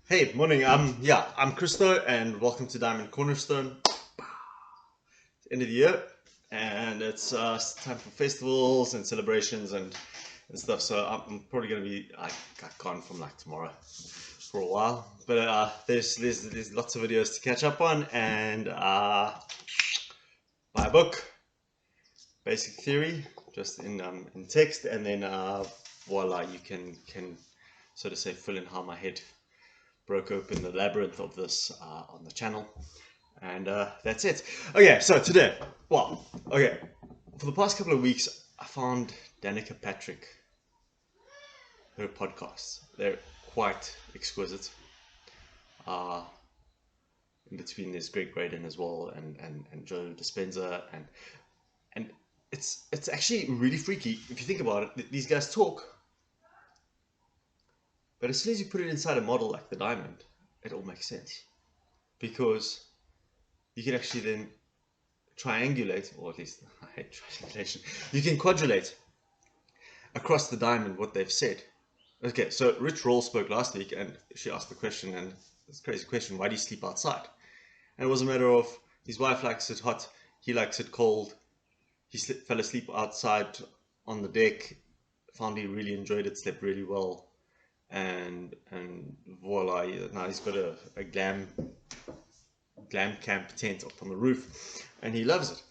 Hey, morning. I'm Christo, and welcome to Diamond Cornerstone. End of the year, and it's time for festivals and celebrations and stuff. So I'm probably gonna be gone from like tomorrow for a while. But there's lots of videos to catch up on, and buy a book, Basic Theory, just in text, and then voila, you can so to say fill in how my head broke open the labyrinth of this on the channel. And that's it. Okay, so today, for the past couple of weeks, I found Danica Patrick, her podcasts. They're quite exquisite. In between, there's Greg Braden as well, and Joe Dispenza, and it's actually really freaky if you think about it. These guys talk, but as soon as you put it inside a model like the diamond, it all makes sense, because you can actually then triangulate, or at least I hate triangulation, you can quadrulate across the diamond what they've said. Okay, so Rich Roll spoke last week, and she asked the question, and it's a crazy question, why do you sleep outside? And it was a matter of his wife likes it hot, he likes it cold, he fell asleep outside on the deck, found he really enjoyed it, slept really well, and voila, now he's got a glam camp tent up on the roof, and he loves it.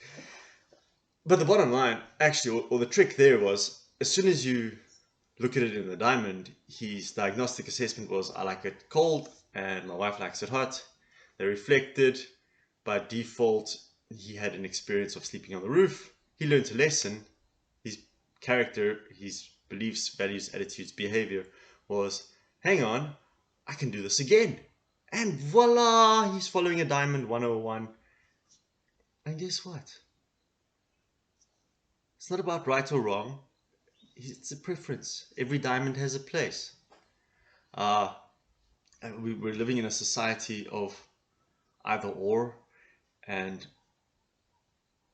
But the bottom line, actually, or the trick there was, as soon as you look at it in the diamond, his diagnostic assessment was, I like it cold, and my wife likes it hot. They reflected. By default, he had an experience of sleeping on the roof. He learned a lesson. His character, his beliefs, values, attitudes, behavior was, hang on, I can do this again. And voila, he's following a diamond 101. And guess what? It's not about right or wrong. It's a preference. Every diamond has a place. We're living in a society of either or, and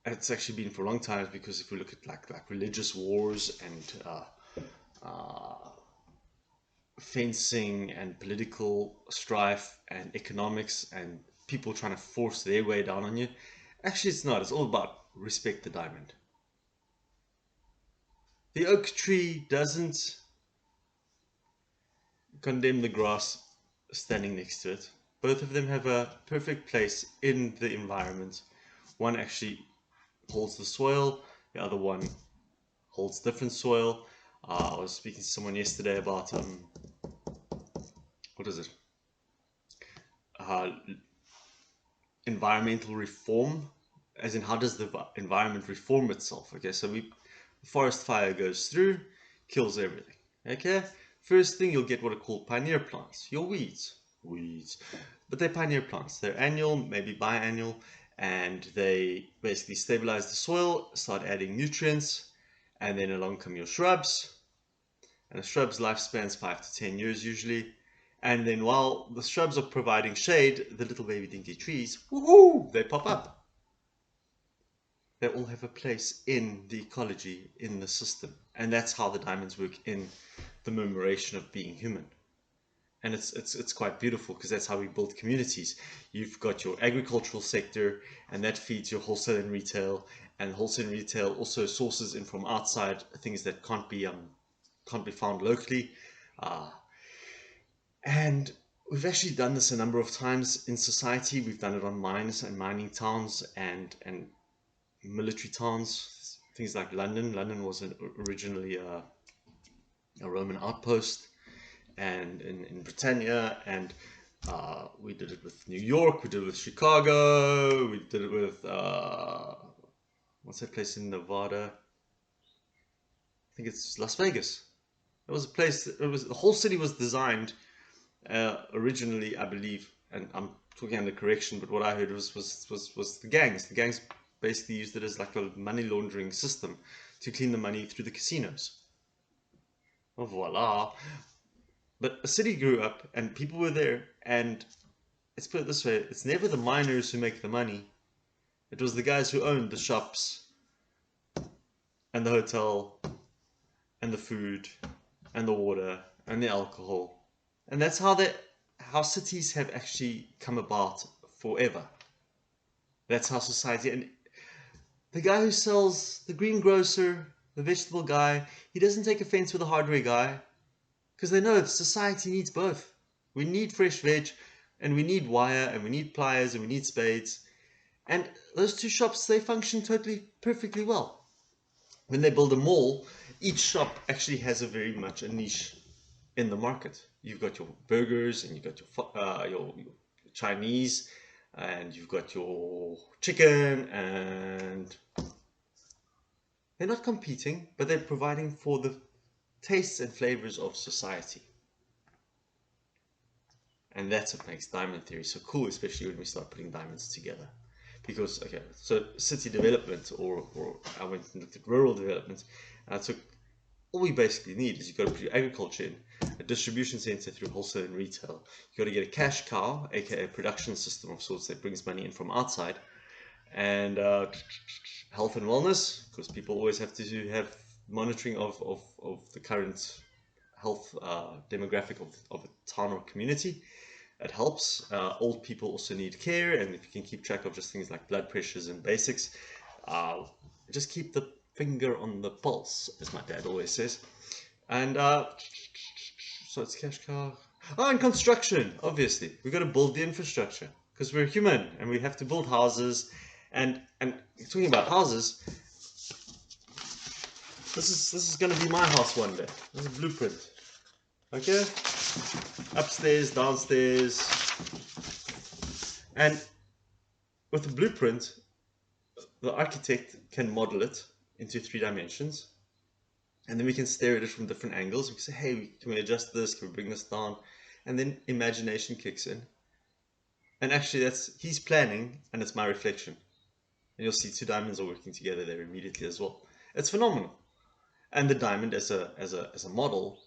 it's actually been for a long time, because if we look at like religious wars and fencing and political strife and economics and people trying to force their way down on you, actually it's not. It's all about respect the diamond. The oak tree doesn't condemn the grass standing next to it. Both of them have a perfect place in the environment. One actually holds the soil, the other one holds different soil. I was speaking to someone yesterday about what is it? Environmental reform, as in how does the environment reform itself? Okay, so the forest fire goes through, kills everything. Okay, first thing you'll get what are called pioneer plants, your weeds, but they're pioneer plants. They're annual, maybe biannual, and they basically stabilize the soil, start adding nutrients, and then along come your shrubs, and a shrub's lifespan's 5 to 10 years usually. And then while the shrubs are providing shade, the little baby dinky trees, woohoo, they pop up. They all have a place in the ecology, in the system. And that's how the diamonds work in the commemoration of being human. And it's quite beautiful, because that's how we build communities. You've got your agricultural sector, and that feeds your wholesale and retail. And wholesale and retail also sources in from outside things that can't be found locally. And we've actually done this a number of times in society. We've done it on mines and mining towns and military towns. Things like London. London was originally a Roman outpost, and in Britannia, and we did it with New York, we did it with Chicago, we did it with what's that place in Nevada? I think it's Las Vegas. It was a place. The whole city was designed originally, I believe, and I'm talking under correction, but what I heard was the gangs. The gangs basically used it as like a money laundering system to clean the money through the casinos. Oh, voila. But a city grew up and people were there, and let's put it this way, it's never the miners who make the money. It was the guys who owned the shops and the hotel and the food and the water and the alcohol. And that's how how cities have actually come about forever. That's how society, and the guy who sells, the greengrocer, the vegetable guy, he doesn't take offense with the hardware guy, because they know society needs both. We need fresh veg, and we need wire, and we need pliers, and we need spades. And those two shops, they function totally perfectly well. When they build a mall, each shop actually has a very much a niche in the market. You've got your burgers, and you've got your Chinese, and you've got your chicken, and they're not competing, but they're providing for the tastes and flavors of society. And that's what makes diamond theory so cool, especially when we start putting diamonds together. Because, okay, so city development, or I went and looked at rural development, so all we basically need is you've got to put your agriculture in, a distribution center through wholesale and retail. You've got to get a cash cow, aka a production system of sorts that brings money in from outside, and health and wellness, because people always have to have monitoring of the current health demographic of a town or community. It helps. Old people also need care, and if you can keep track of just things like blood pressures and basics, just keep the finger on the pulse, as my dad always says. And so it's cash cow. Oh, and construction, obviously. We've got to build the infrastructure, because we're human, and we have to build houses. And talking about houses, this is going to be my house one day. This is a blueprint. Okay? Upstairs, downstairs. And with the blueprint, the architect can model it into 3 dimensions. And then we can stare at it from different angles. We can say, hey, can we adjust this? Can we bring this down? And then imagination kicks in. And actually, he's planning, and it's my reflection. And you'll see 2 diamonds are working together there immediately as well. It's phenomenal. And the diamond as a model,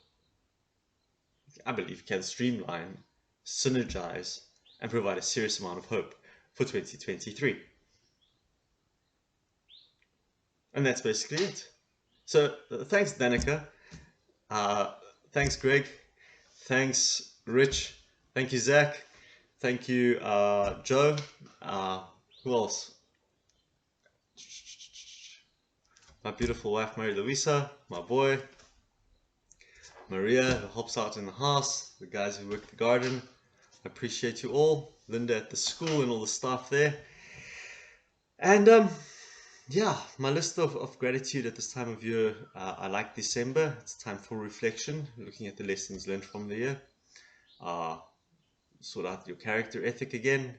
I believe, can streamline, synergize, and provide a serious amount of hope for 2023. And that's basically it. So thanks, Danica. Thanks, Greg. Thanks, Rich. Thank you, Zach. Thank you, Joe. Who else? My beautiful wife, Mari-Luisa. My boy, Maria, who helps out in the house. The guys who work the garden. I appreciate you all. Linda at the school and all the staff there. And yeah, my list of gratitude at this time of year, I like December. It's time for reflection, looking at the lessons learned from the year. Sort out your character ethic again.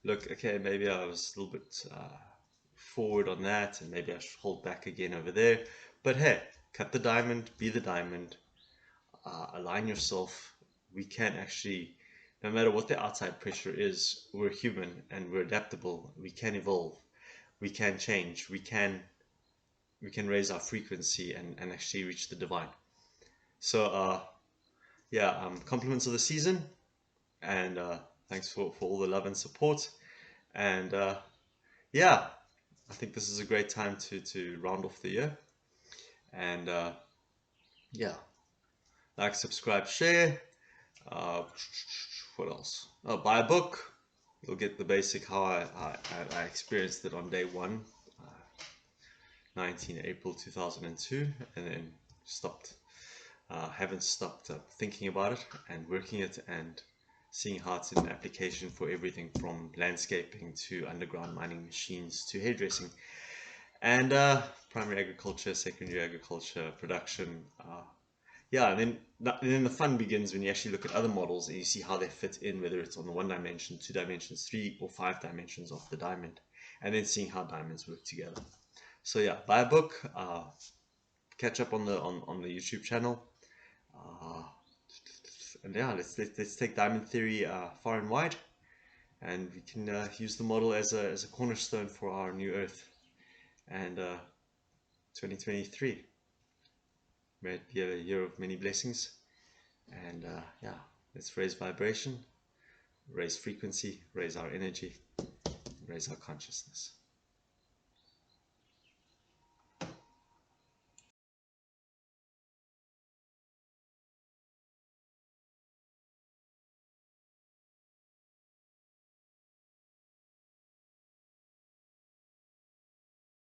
Look, okay, maybe I was a little bit forward on that, and maybe I should hold back again over there. But hey, cut the diamond, be the diamond, align yourself. We can actually, no matter what the outside pressure is, we're human and we're adaptable. We can evolve. We can change. We can raise our frequency and actually reach the divine. So yeah, compliments of the season, and thanks for all the love and support. And yeah, I think this is a great time to round off the year. And yeah, like, subscribe, share. What else? Buy a book. You'll get the basic how I experienced it on day 1, 19 April 2002, and then haven't stopped thinking about it and working it and seeing how it's an application for everything from landscaping to underground mining machines to hairdressing, and primary agriculture, secondary agriculture, production. Yeah, and then the fun begins when you actually look at other models and you see how they fit in, whether it's on the 1 dimension, 2 dimensions, 3 or 5 dimensions of the diamond, and then seeing how diamonds work together. So yeah, buy a book, catch up on the YouTube channel, and yeah, let's take diamond theory far and wide, and we can use the model as a cornerstone for our new Earth and 2023. May it be a year of many blessings, and yeah, let's raise vibration, raise frequency, raise our energy, raise our consciousness.